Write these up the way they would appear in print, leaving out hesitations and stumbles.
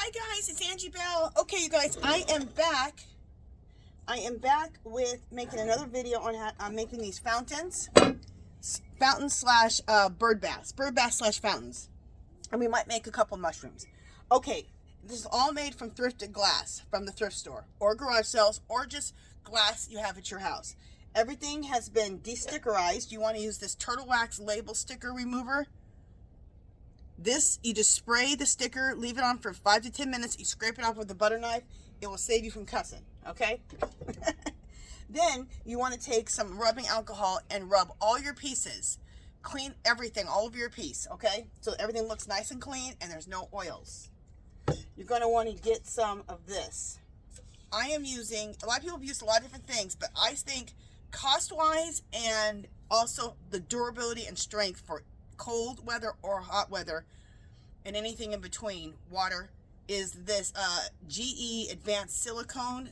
Hi guys, it's Angie Bell. Okay, you guys, I am back with making another video on how I'm making these fountains slash bird baths slash fountains, and we might make a couple mushrooms. Okay, this is all made from thrifted glass from the thrift store or garage sales or just glass you have at your house. Everything has been destickerized. You want to use this turtle wax label sticker remover. This, you just spray the sticker, leave it on for 5 to 10 minutes. You scrape it off with a butter knife. It will save you from cussing, okay? Then you want to take some rubbing alcohol and rub all your pieces. Clean everything, all of your piece, okay? So everything looks nice and clean and there's no oils. You're going to want to get some of this. I am using, a lot of people have used a lot of different things, but I think cost-wise and also the durability and strength for cold weather or hot weather and anything in between water is this GE advanced silicone.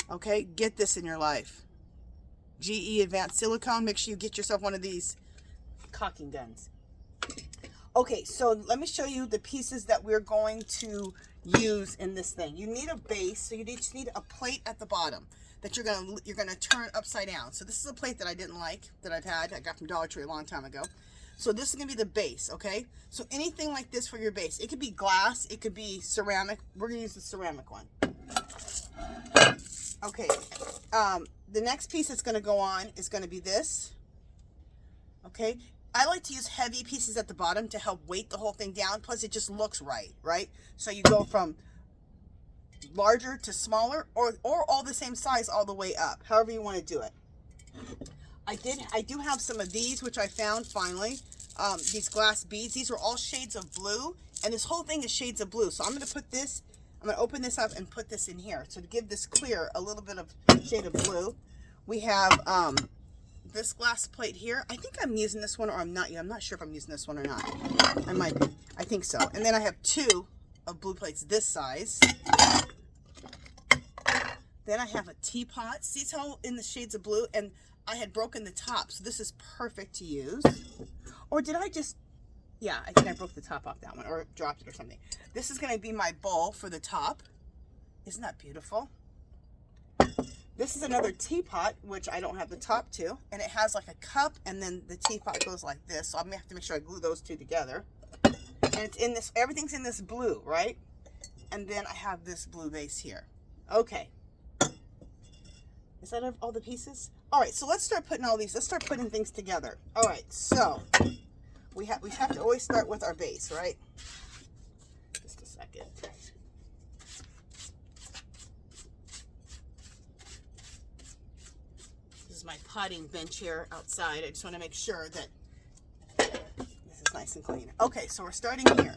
Okay, get this in your life. GE advanced silicone. Make sure you get yourself one of these caulking guns. Okay, so let me show you the pieces that we're going to use in this thing. You need a base, so you just need a plate at the bottom that you're gonna turn upside down. So this is a plate that I didn't like, that I got from Dollar Tree a long time ago. So this is gonna be the base, okay? So anything like this for your base. It could be glass, it could be ceramic. We're gonna use the ceramic one. Okay, the next piece that's gonna go on is gonna be this, okay? I like to use heavy pieces at the bottom to help weight the whole thing down, plus it just looks right? So you go from larger to smaller or all the same size all the way up, however you want to do it. I do have some of these which I found finally, these glass beads. These are all shades of blue, and this whole thing is shades of blue. So I'm going to open this up and put this in here, so to give this clear a little bit of shade of blue. We have this glass plate here. I think I'm using this one, or I'm not. I'm not sure if I'm using this one or not. I might be. I think so. And then I have two of blue plates this size. Then I have a teapot. See how in the shades of blue, and I had broken the top, so this is perfect to use. Or did I just, yeah, I think I broke the top off that one, or dropped it or something. This is going to be my bowl for the top. Isn't that beautiful? This is another teapot, which I don't have the top to, and it has like a cup, and then the teapot goes like this, so I'm going to have to make sure I glue those two together. And it's in this, everything's in this blue, right? And then I have this blue base here. Okay. Is that all the pieces? All right, so let's start putting all these, let's start putting things together. All right, so we have to always start with our base, right? Just a second. This is my potting bench here outside. I just want to make sure that this is nice and clean. Okay, so we're starting here.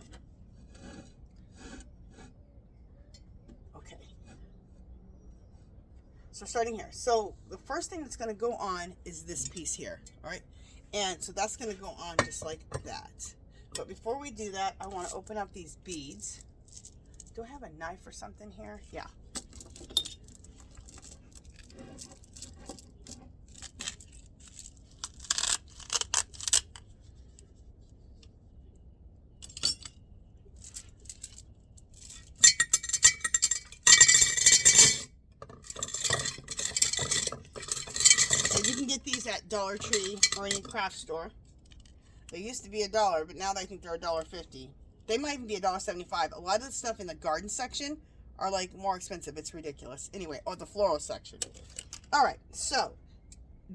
So starting here. So the first thing that's going to go on is this piece here, all right? And so that's going to go on just like that. But before we do that, I want to open up these beads. Do I have a knife or something here? Yeah. You can get these at Dollar Tree or any craft store. They used to be $1, but now I think they're $1.50. They might even be $1.75. A lot of the stuff in the garden section are like more expensive. It's ridiculous. Anyway, or the floral section. All right, so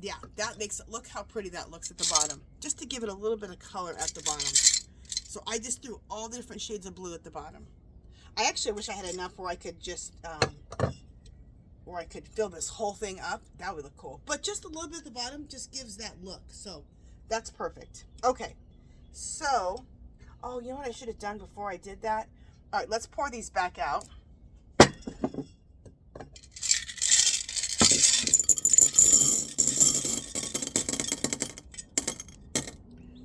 yeah, that makes it, look how pretty that looks at the bottom. Just to give it a little bit of color at the bottom. So I just threw all the different shades of blue at the bottom. I actually wish I had enough where I could just or I could fill this whole thing up. That would look cool. But just a little bit at the bottom just gives that look. So that's perfect. Okay. So, oh, you know what I should have done before I did that? All right, let's pour these back out. All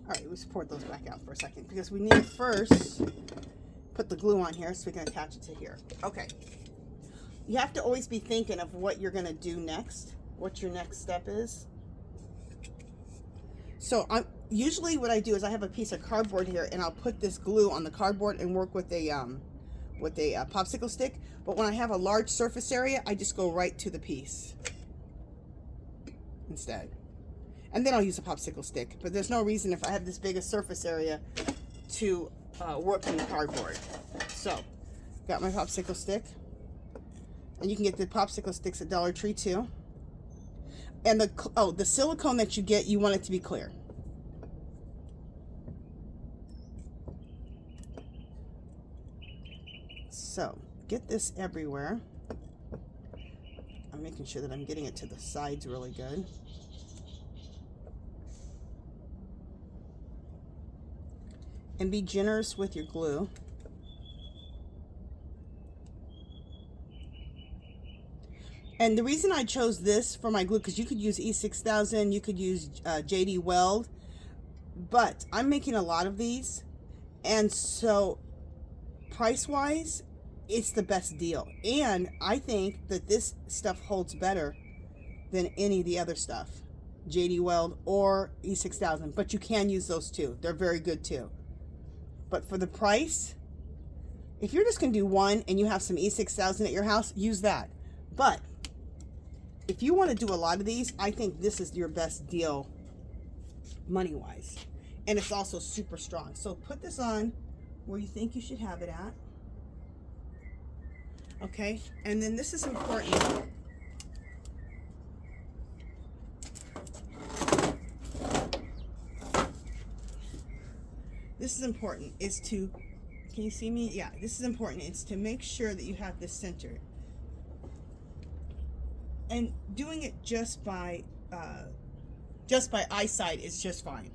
right, let's pour those back out for a second because we need to first put the glue on here so we can attach it to here. Okay. You have to always be thinking of what you're going to do next, what your next step is. So usually what I do is I have a piece of cardboard here, and I'll put this glue on the cardboard and work with a popsicle stick. But when I have a large surface area, I just go right to the piece instead. And then I'll use a popsicle stick. But there's no reason, if I have this big a surface area, to work in the cardboard. So, got my popsicle stick. And you can get the popsicle sticks at Dollar Tree too. And the silicone that you get, you want it to be clear. So, get this everywhere. I'm making sure that I'm getting it to the sides really good. And be generous with your glue. And the reason I chose this for my glue, because you could use E6000, you could use JD Weld, but I'm making a lot of these, and so price-wise, it's the best deal. And I think that this stuff holds better than any of the other stuff, JD Weld or E6000, but you can use those too. They're very good too. But for the price, if you're just going to do one and you have some E6000 at your house, use that. But if you want to do a lot of these, I think this is your best deal money-wise. And it's also super strong. So put this on where you think you should have it at. Okay, and then this is important. This is important, is to, can you see me? Yeah, this is important. It's to make sure that you have this centered. And doing it just by eyesight is just fine.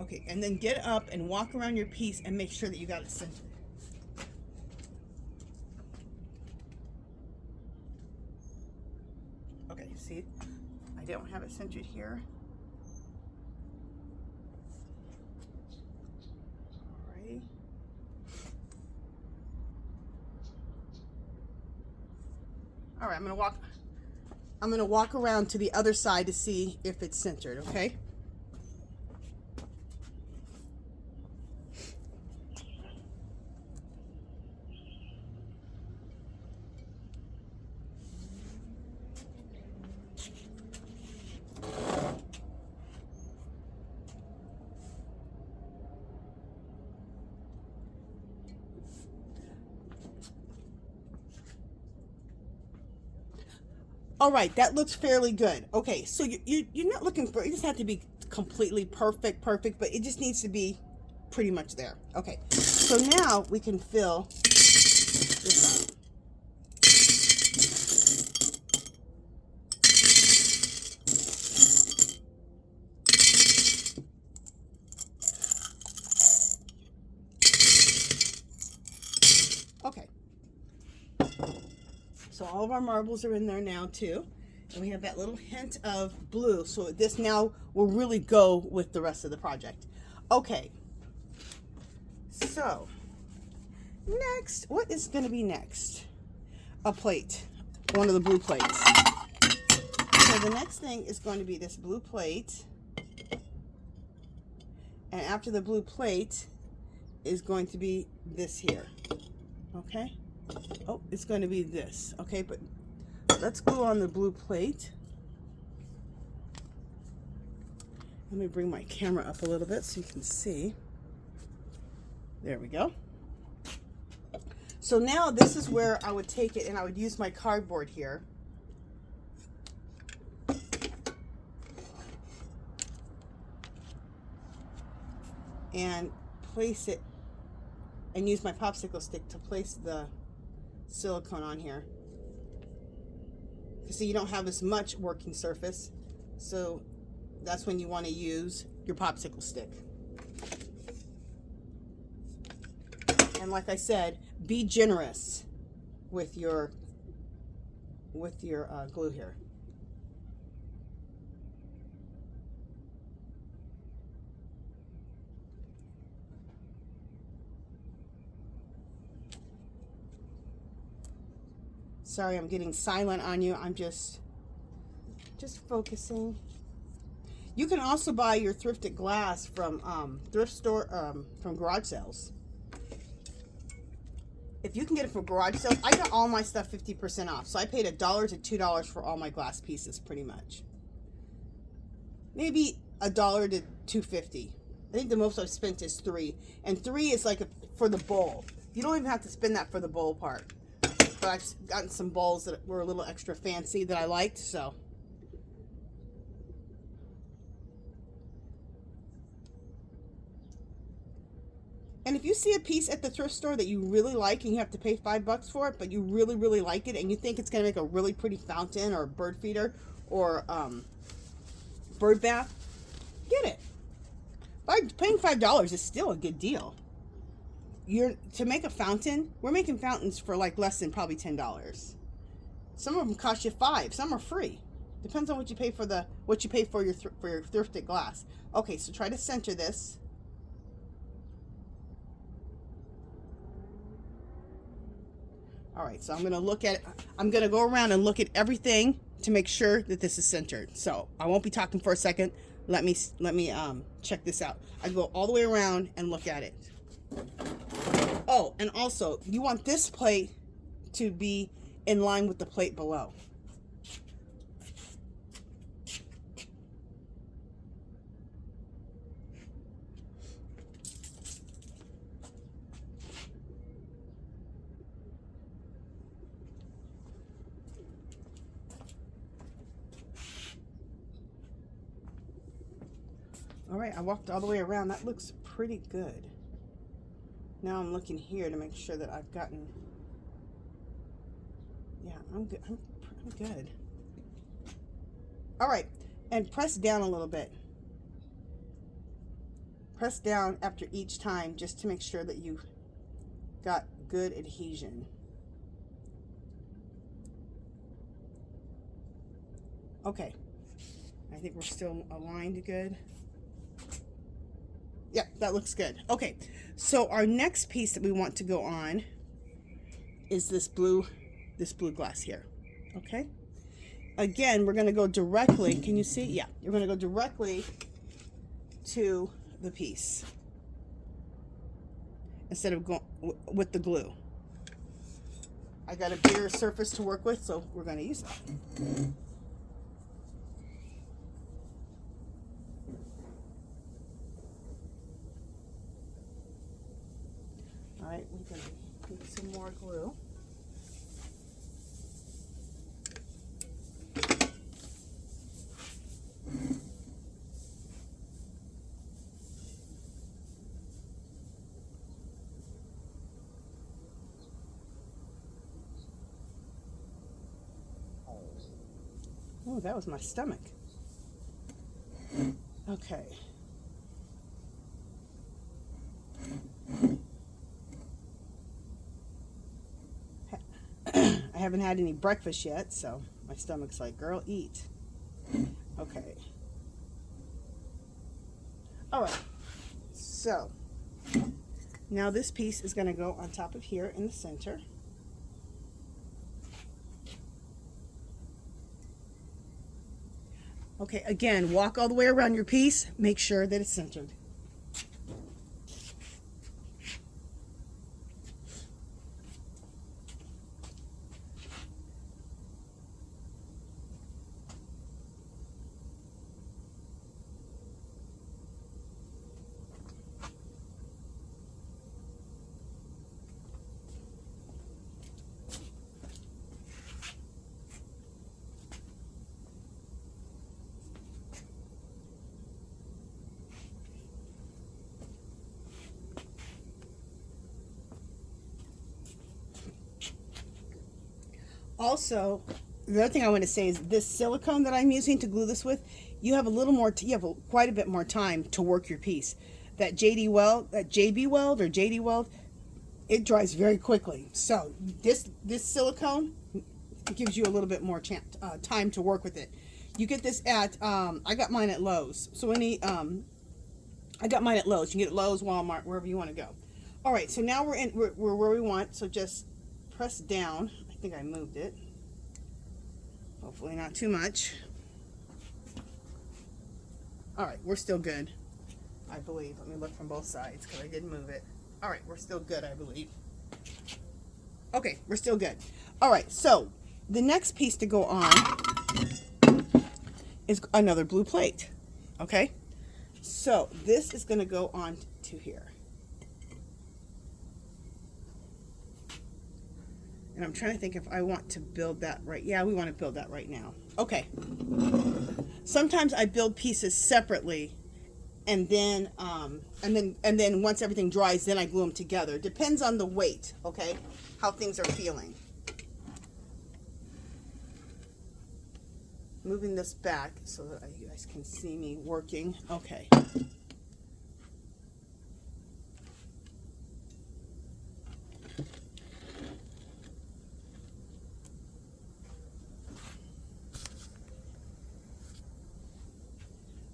Okay, and then get up and walk around your piece and make sure that you got it centered. Okay, see, I don't have it centered here. Alrighty. All right, I'm gonna walk around to the other side to see if it's centered, okay? All right, that looks fairly good. Okay, so you're not looking for, it doesn't have to be completely perfect, but it just needs to be pretty much there. Okay, so now we can fill this up. Okay. So all of our marbles are in there now too. And we have that little hint of blue. So this now will really go with the rest of the project. Okay. So next, what is going to be next? A plate. One of the blue plates. So the next thing is going to be this blue plate. And after the blue plate is going to be this here. Okay? Oh, it's going to be this. Okay, but let's glue on the blue plate. Let me bring my camera up a little bit so you can see. There we go. So now this is where I would take it and I would use my cardboard here. And place it and use my popsicle stick to place the silicone on here. You see, you don't have as much working surface, so that's when you want to use your popsicle stick. And like I said, be generous with your glue here. Sorry, I'm getting silent on you. I'm just focusing. You can also buy your thrifted glass from thrift store, from garage sales. If you can get it from garage sales, I got all my stuff 50% off. So I paid $1 to $2 for all my glass pieces, pretty much. Maybe $1 to $2.50. I think the most I've spent is $3, and $3 is like for the bowl. You don't even have to spend that for the bowl part. But I've gotten some bowls that were a little extra fancy that I liked, so. And if you see a piece at the thrift store that you really like and you have to pay $5 for it, but you really, really like it and you think it's going to make a really pretty fountain or a bird feeder or bird bath, get it. Paying $5 is still a good deal. To make a fountain, we're making fountains for like less than probably $10. Some of them cost you $5. Some are free. Depends on what you pay for your thrifted glass. Okay, so try to center this. All right, so I'm going to go around and look at everything to make sure that this is centered. So I won't be talking for a second. Let me check this out. I go all the way around and look at it. Oh, and also you want this plate to be in line with the plate below. All right, I walked all the way around. That looks pretty good. Now I'm looking here to make sure that I've gotten, yeah, I'm good. I'm good. All right, and press down a little bit. Press down after each time just to make sure that you got good adhesion. Okay, I think we're still aligned good. Yep, that looks good. Okay, so our next piece that we want to go on is this blue glass here. Okay, again, we're going to go directly. Can you see? Yeah, you're going to go directly to the piece instead of going with the glue. I got a bigger surface to work with, so we're going to use that. All right, we're going to get some more glue. Oh, that was my stomach. Okay. I haven't had any breakfast yet, so my stomach's like, girl, eat. Okay. All right. So now this piece is going to go on top of here in the center. Okay, again, walk all the way around your piece. Make sure that it's centered. Also, the other thing I want to say is this silicone that I'm using to glue this with, you have quite a bit more time to work your piece. That JB Weld, it dries very quickly. So this silicone gives you a little bit more time to work with it. You get this at I got mine at Lowe's. So I got mine at Lowe's. You can get it at Lowe's, Walmart, wherever you want to go. All right, so now we're where we want. So just press down. I think I moved it. Hopefully not too much. All right, we're still good, I believe. Let me look from both sides because I didn't move it. All right, we're still good, I believe. Okay, we're still good. All right, so the next piece to go on is another blue plate. Okay, so this is going to go on to here. And I'm trying to think if I want to build that right. Yeah, we want to build that right now. Okay. Sometimes I build pieces separately, and then once everything dries, then I glue them together. Depends on the weight, okay? How things are feeling. Moving this back so that you guys can see me working. Okay.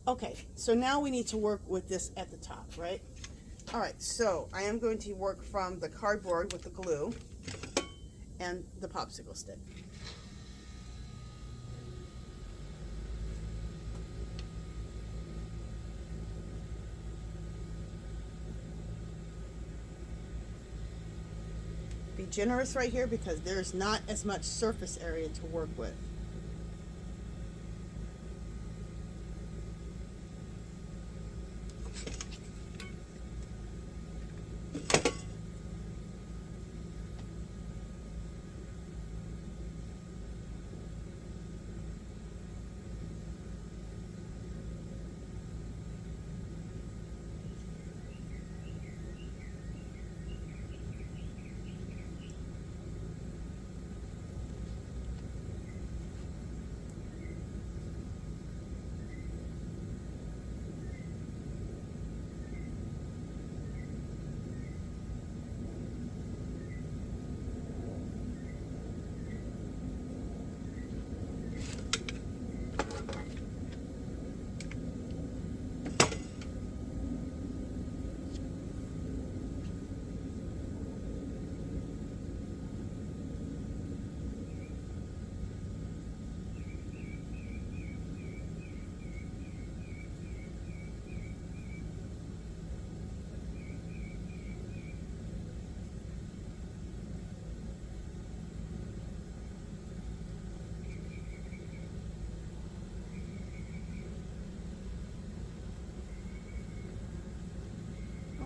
Okay, so now we need to work with this at the top, right? All right, so I am going to work from the cardboard with the glue and the popsicle stick. Be generous right here because there's not as much surface area to work with.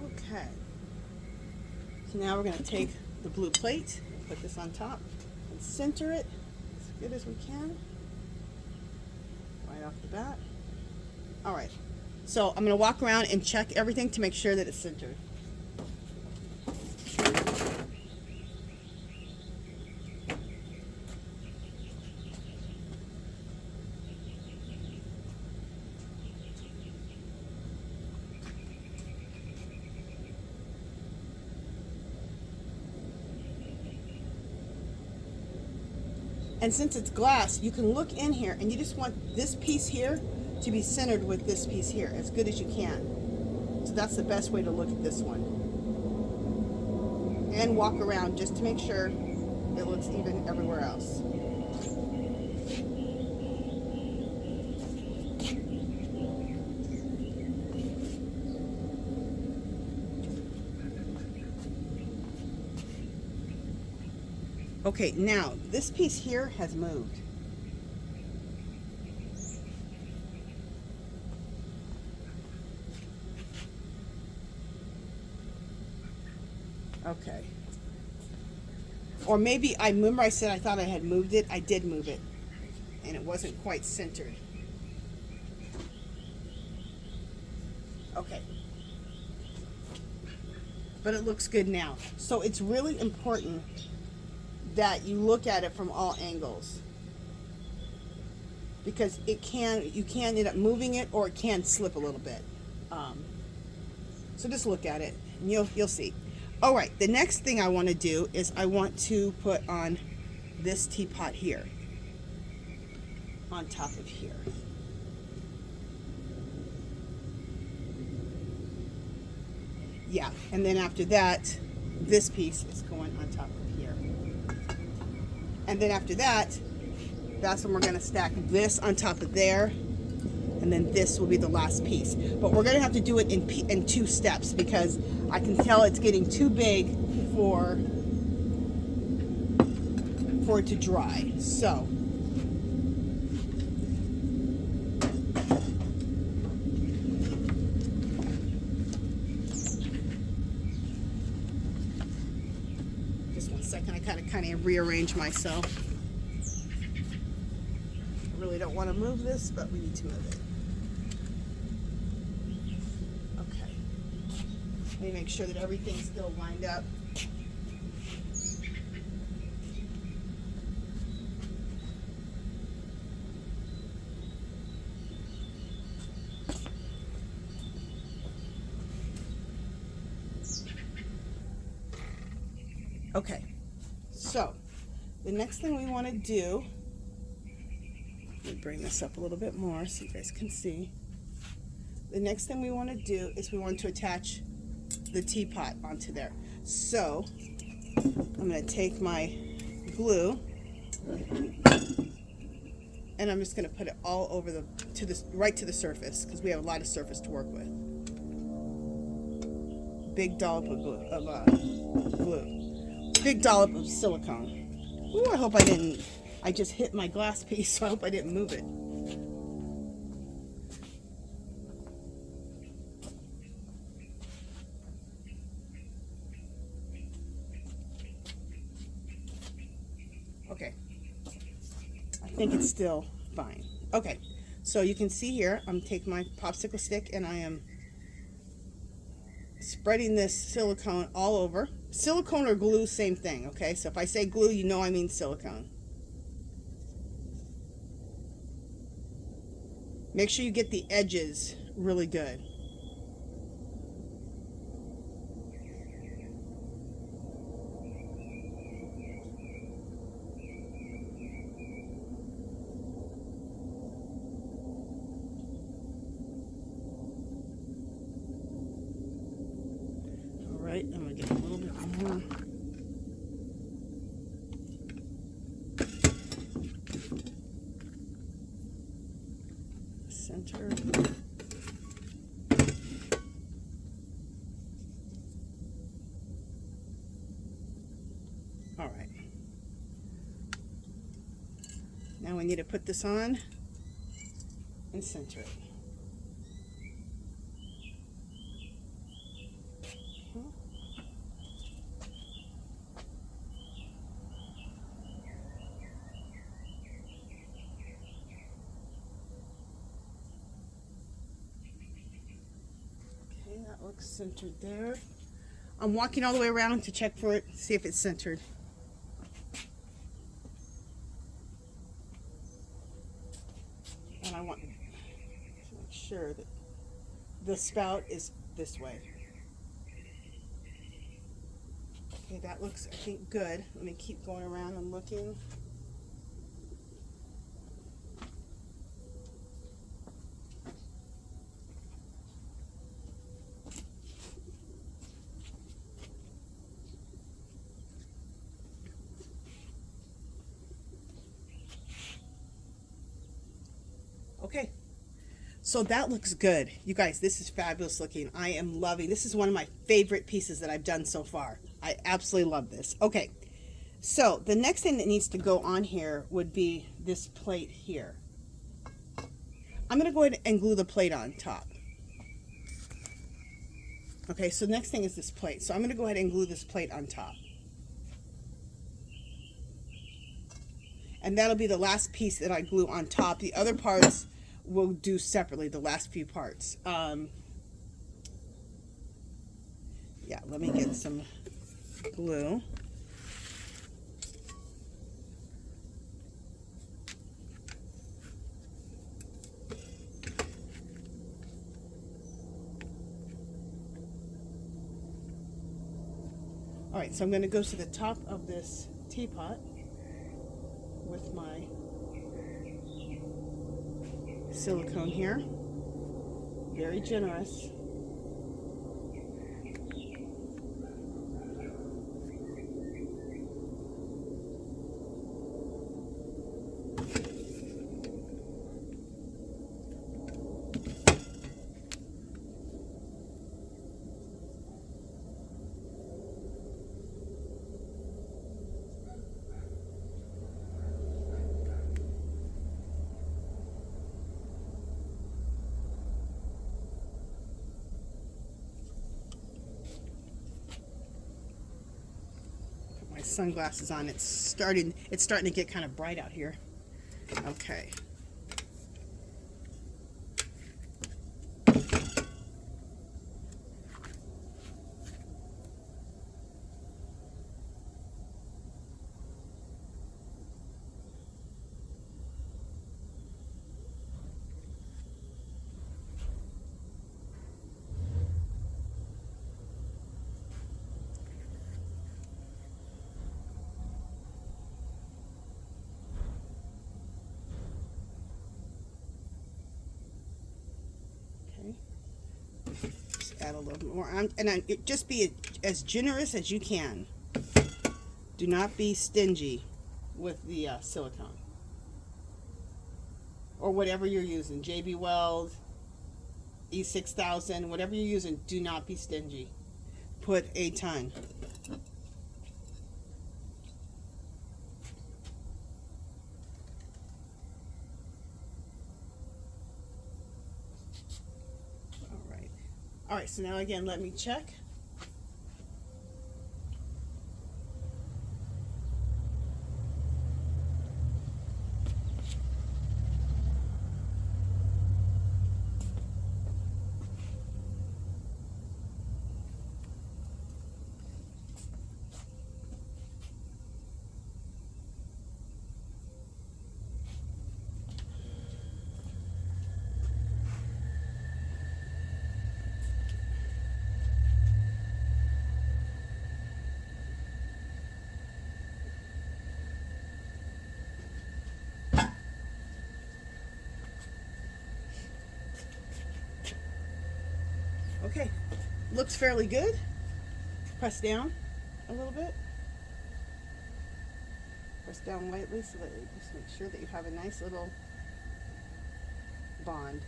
Okay, so now we're going to take the blue plate, put this on top, and center it as good as we can, right off the bat. All right, so I'm going to walk around and check everything to make sure that it's centered. And since it's glass, you can look in here and you just want this piece here to be centered with this piece here as good as you can. So that's the best way to look at this one. And walk around just to make sure it looks even everywhere else. Okay, now this piece here has moved. Okay. Or maybe I remember I said I thought I had moved it. I did move it. And it wasn't quite centered. Okay. But it looks good now. So it's really important that you look at it from all angles, because you can end up moving it, or it can slip a little bit. So just look at it and you'll see. All right, the next thing I want to do is I want to put on this teapot here on top of here. Yeah, and then after that, this piece is going on top of here. And then after that, that's when we're going to stack this on top of there. and then this will be the last piece. But we're going to have to do it in 2 steps because I can tell it's getting too big for it to dry. So just 1 second, I kind of rearrange myself. I really don't want to move this, but we need to move it. Okay. Let me make sure that everything's still lined up. Okay, so the next thing we want to do, let me bring this up a little bit more so you guys can see. The next thing we want to do is we want to attach the teapot onto there. So I'm going to take my glue and I'm just going to put it all over right to the surface because we have a lot of surface to work with. Big dollop of glue. Big dollop of silicone. Ooh, I hope I just hit my glass piece, so I hope I didn't move it. Okay. I think it's still fine. Okay, so you can see here, I'm taking my popsicle stick and I am spreading this silicone all over. Silicone or glue, same thing, okay? So if I say glue, you know I mean silicone. Make sure you get the edges really good. All right, I'm gonna get a little bit more. Center. All right. Now we need to put this on and center it. That looks centered there. I'm walking all the way around to check for it, see if it's centered. And I want to make sure that the spout is this way. Okay, that looks, I think, good. Let me keep going around and looking. Okay, so that looks good. You guys, this is fabulous looking. I am loving, this is one of my favorite pieces that I've done so far. I absolutely love this. Okay, so the next thing that needs to go on here would be this plate here. I'm gonna go ahead and glue the plate on top. Okay, so the next thing is this plate. So I'm gonna go ahead and glue this plate on top. And that'll be the last piece that I glue on top. The other parts we'll do separately, the last few parts. Yeah, let me get some glue. All right, so I'm going to go to the top of this teapot with my silicone here. Very generous. sunglasses on. It's starting to get kind of bright out here. Okay. Just add a little more. Just be as generous as you can. Do not be stingy with the silicone. Or whatever you're using. JB Weld, E6000, whatever you're using, do not be stingy. Put a ton. All right, so now again, let me check. Okay, looks fairly good. Press down a little bit. Press down lightly so that you just make sure that you have a nice little bond.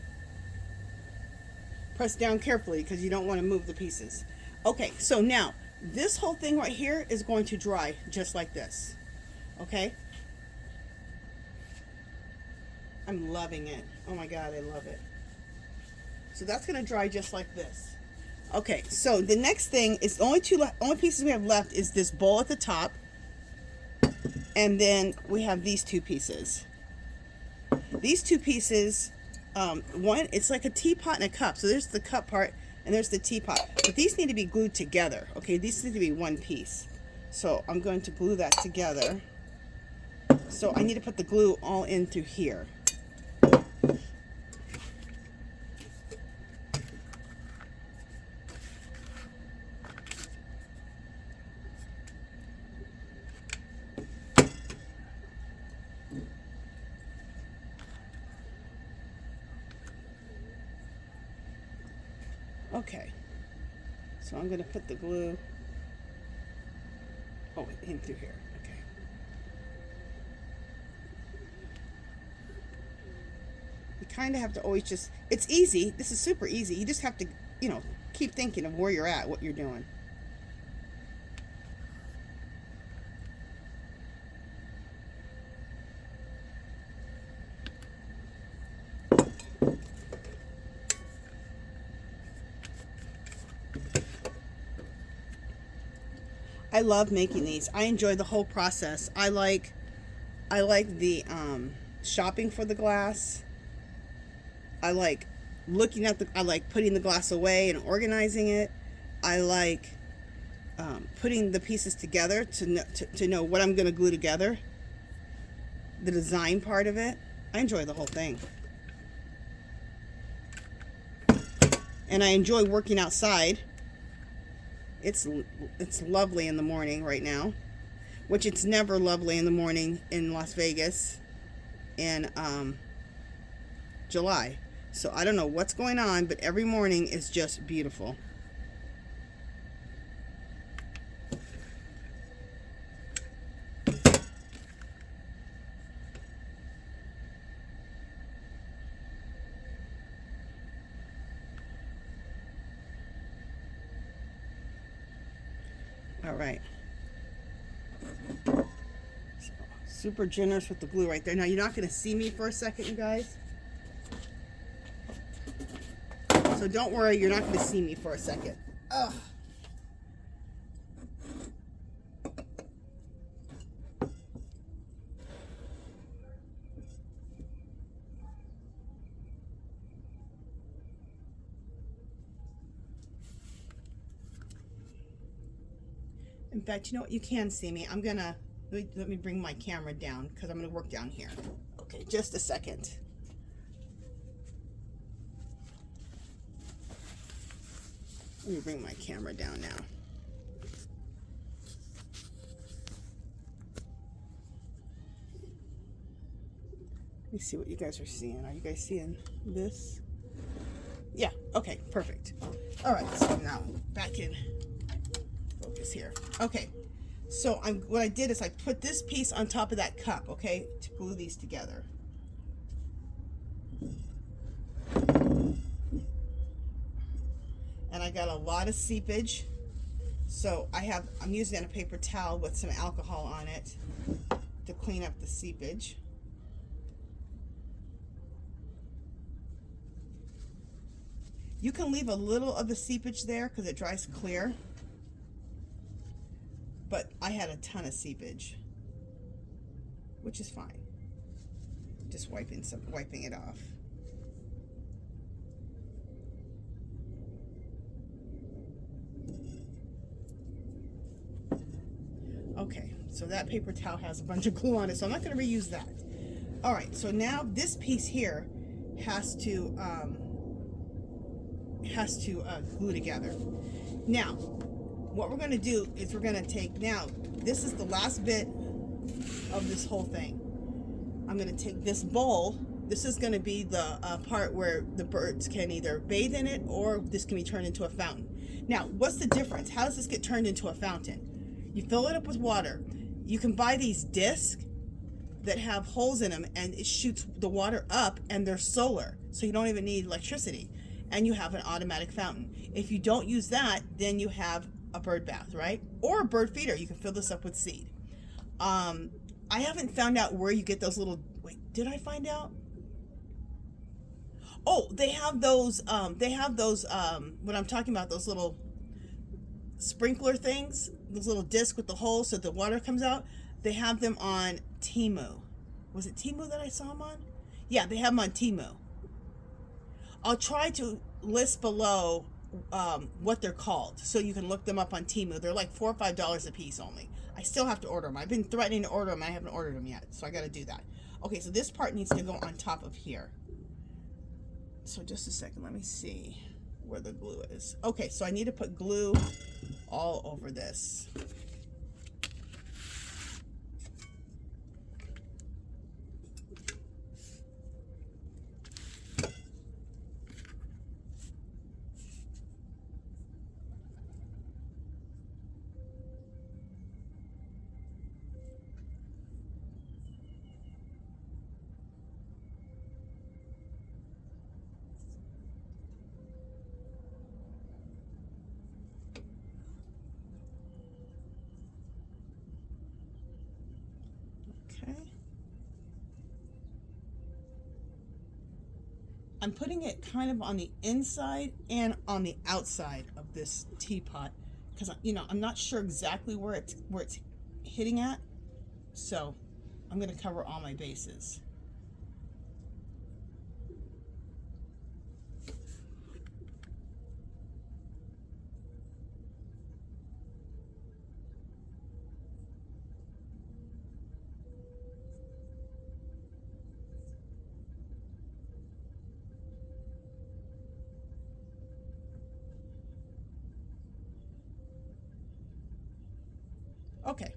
Press down carefully because you don't want to move the pieces. Okay, so now this whole thing right here is going to dry just like this. Okay? I'm loving it. Oh my God, I love it. So that's going to dry just like this. Okay, so the next thing is the only pieces we have left is this bowl at the top, and then we have these two pieces. These two pieces, one, it's like a teapot and a cup. So there's the cup part and there's the teapot. But these need to be glued together. Okay, these need to be one piece. So I'm going to glue that together. So I need to put the glue all in through here. Okay, so I'm going to put the glue, in through here. Okay. You kind of have to always just, it's easy. This is super easy. You just have to, keep thinking of where you're at, what you're doing. I love making these. I enjoy the whole process. I like the shopping for the glass. I like looking at I like putting the glass away and organizing it. I like putting the pieces together to know what I'm going to glue together. The design part of it. I enjoy the whole thing. And I enjoy working outside. It's lovely in the morning right now, which it's never lovely in the morning in Las Vegas in July. So I don't know what's going on, but every morning is just beautiful. All right. So, super generous with the glue right there. Now you're not going to see me for a second, you guys. So don't worry, you're not going to see me for a second. Ugh. In fact, you know what? You can see me. I'm gonna, let me bring my camera down because I'm gonna work down here. Okay, just a second. Let me bring my camera down now. Let me see what you guys are seeing. Are you guys seeing this? Yeah, okay, perfect. All right, so now back in focus here. Okay, so what I did is I put this piece on top of that cup, okay, to glue these together. And I got a lot of seepage, so I'm using a paper towel with some alcohol on it to clean up the seepage. You can leave a little of the seepage there because it dries clear, but I had a ton of seepage, which is fine. Just wiping it off. Okay, so that paper towel has a bunch of glue on it, so I'm not going to reuse that. All right, so now this piece here has to glue together. Now, what we're going to do is we're going to take, now, this is the last bit of this whole thing. I'm going to take this bowl. This is going to be the part where the birds can either bathe in it or this can be turned into a fountain. Now, what's the difference? How does this get turned into a fountain? You fill it up with water. You can buy these discs that have holes in them and it shoots the water up and they're solar, so you don't even need electricity, and you have an automatic fountain. If you don't use that, then you have a bird bath, right? Or a bird feeder. You can fill this up with seed. I haven't found out where you get those little, wait, did I find out? Oh, they have those, what I'm talking about, those little sprinkler things, those little discs with the holes so the water comes out. They have them on Temu. Was it Temu that I saw them on? Yeah, they have them on Temu. I'll try to list below what they're called so you can look them up on Temu. They're like $4 or $5 a piece only. I still have to order them. I've been threatening to order them. I haven't ordered them yet, so I got to do that. Okay, so this part needs to go on top of here. So just a second, let me see where the glue is. Okay, so I need to put glue all over this. Okay. I'm putting it kind of on the inside and on the outside of this teapot because, you know, I'm not sure exactly where it's hitting at, so I'm going to cover all my bases. Okay.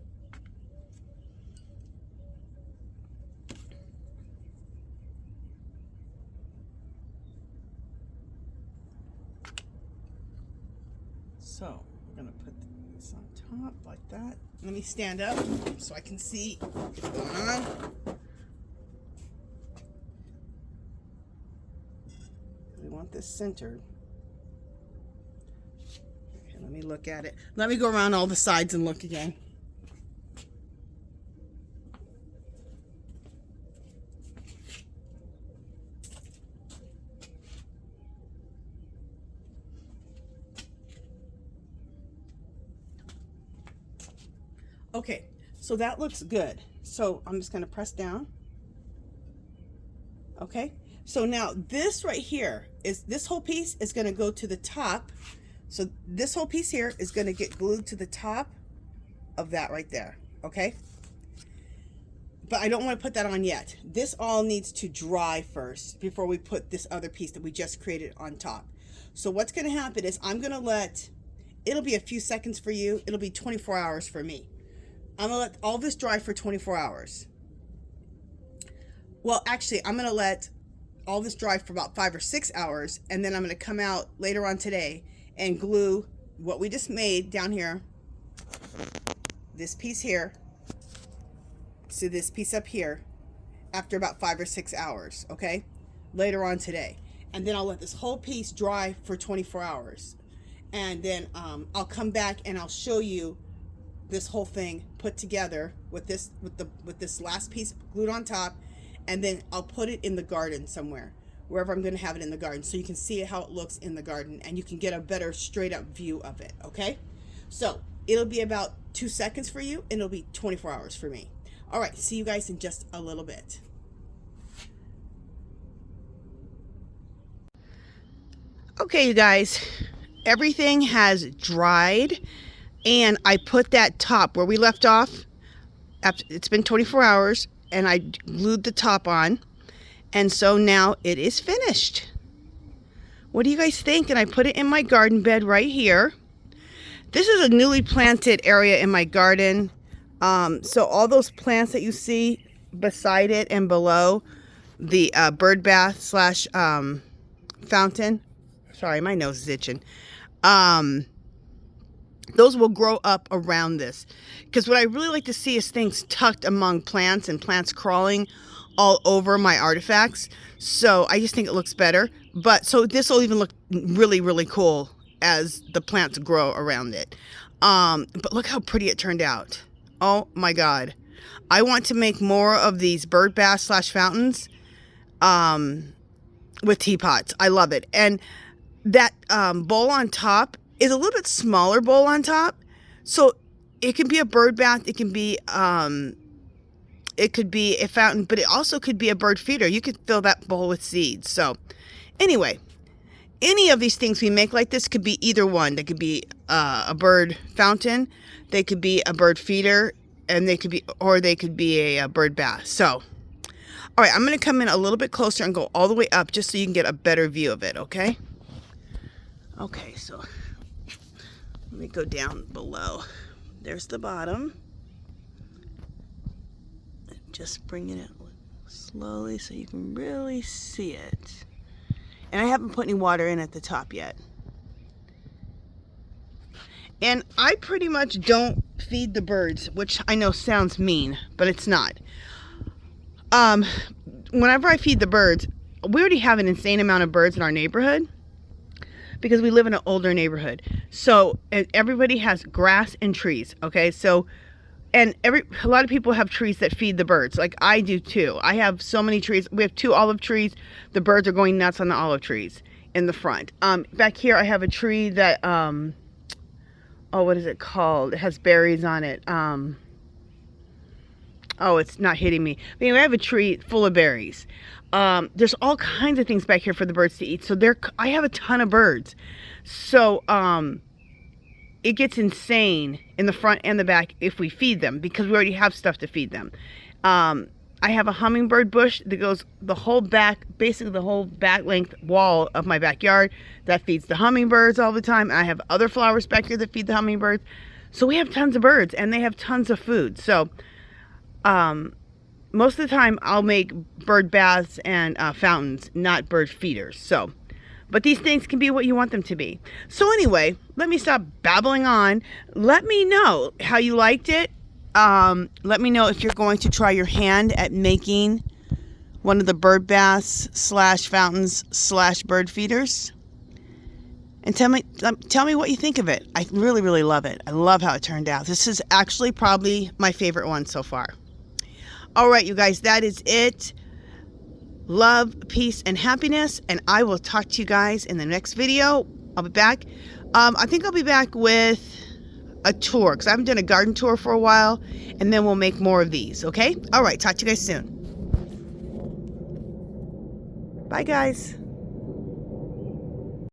So we're going to put this on top like that. Let me stand up so I can see what's going on. We want this centered. Okay, let me look at it. Let me go around all the sides and look again. Okay, so that looks good. So I'm just going to press down. Okay, so now this right here is, this whole piece is going to go to the top. So this whole piece here is going to get glued to the top of that right there, okay? But I don't want to put that on yet. This all needs to dry first before we put this other piece that we just created on top. So what's going to happen is I'm going to let, it'll be a few seconds for you. It'll be 24 hours for me. I'm going to let all this dry for 24 hours. Well, actually, I'm going to let all this dry for about 5 or 6 hours. And then I'm going to come out later on today and glue what we just made down here. This piece here. So this piece up here after about 5 or 6 hours, okay? Later on today. And then I'll let this whole piece dry for 24 hours. And then I'll come back and I'll show you this whole thing put together with this last piece glued on top, and then I'll put it in the garden somewhere, wherever I'm going to have it in the garden, so you can see how it looks in the garden and you can get a better straight up view of it, okay? So it'll be about 2 seconds for you and it'll be 24 hours for me. All right, see you guys in just a little bit. Okay, you guys, everything has dried, and I put that top where we left off. It's been 24 hours, and I glued the top on, and so now it is finished. What do you guys think? And I put it in my garden bed right here. This is a newly planted area in my garden. So all those plants that you see beside it and below the bird bath slash fountain. Sorry, my nose is itching. Those will grow up around this. Because what I really like to see is things tucked among plants and plants crawling all over my artifacts. So I just think it looks better. But so this will even look really, really cool as the plants grow around it. But look how pretty it turned out. Oh my God. I want to make more of these bird bath slash fountains with teapots. I love it. And that bowl on top is a little bit smaller bowl on top. So it can be a bird bath. It could be a fountain, but it also could be a bird feeder. You could fill that bowl with seeds. So anyway, any of these things we make like this could be either one. They could be a bird fountain. They could be a bird feeder, and they could be a bird bath. So, all right, I'm going to come in a little bit closer and go all the way up just so you can get a better view of it, okay? Okay, so let me go down below. There's the bottom. Just bringing it slowly so you can really see it. And I haven't put any water in at the top yet. And I pretty much don't feed the birds, which I know sounds mean, but it's not. Whenever I feed the birds, we already have an insane amount of birds in our neighborhood because we live in an older neighborhood. So everybody has grass and trees, okay? So, and a lot of people have trees that feed the birds, like I do too. I have so many trees. We have 2 olive trees. The birds are going nuts on the olive trees in the front. Back here I have a tree that, oh, what is it called? It has berries on it. Oh, it's not hitting me. But anyway, I have a tree full of berries. There's all kinds of things back here for the birds to eat. So I have a ton of birds. So it gets insane in the front and the back if we feed them because we already have stuff to feed them. I have a hummingbird bush that goes the whole back, basically the whole back length wall of my backyard that feeds the hummingbirds all the time. And I have other flowers back here that feed the hummingbirds. So we have tons of birds and they have tons of food. So most of the time I'll make bird baths and fountains, not bird feeders. So, but these things can be what you want them to be. So anyway, let me stop babbling on. Let me know how you liked it. Let me know if you're going to try your hand at making one of the bird baths slash fountains slash bird feeders. And tell me what you think of it. I really, really love it. I love how it turned out. This is actually probably my favorite one so far. All right, you guys, that is it. Love, peace, and happiness. And I will talk to you guys in the next video. I'll be back. I think I'll be back with a tour because I haven't done a garden tour for a while. And then we'll make more of these, okay? All right, talk to you guys soon. Bye, guys.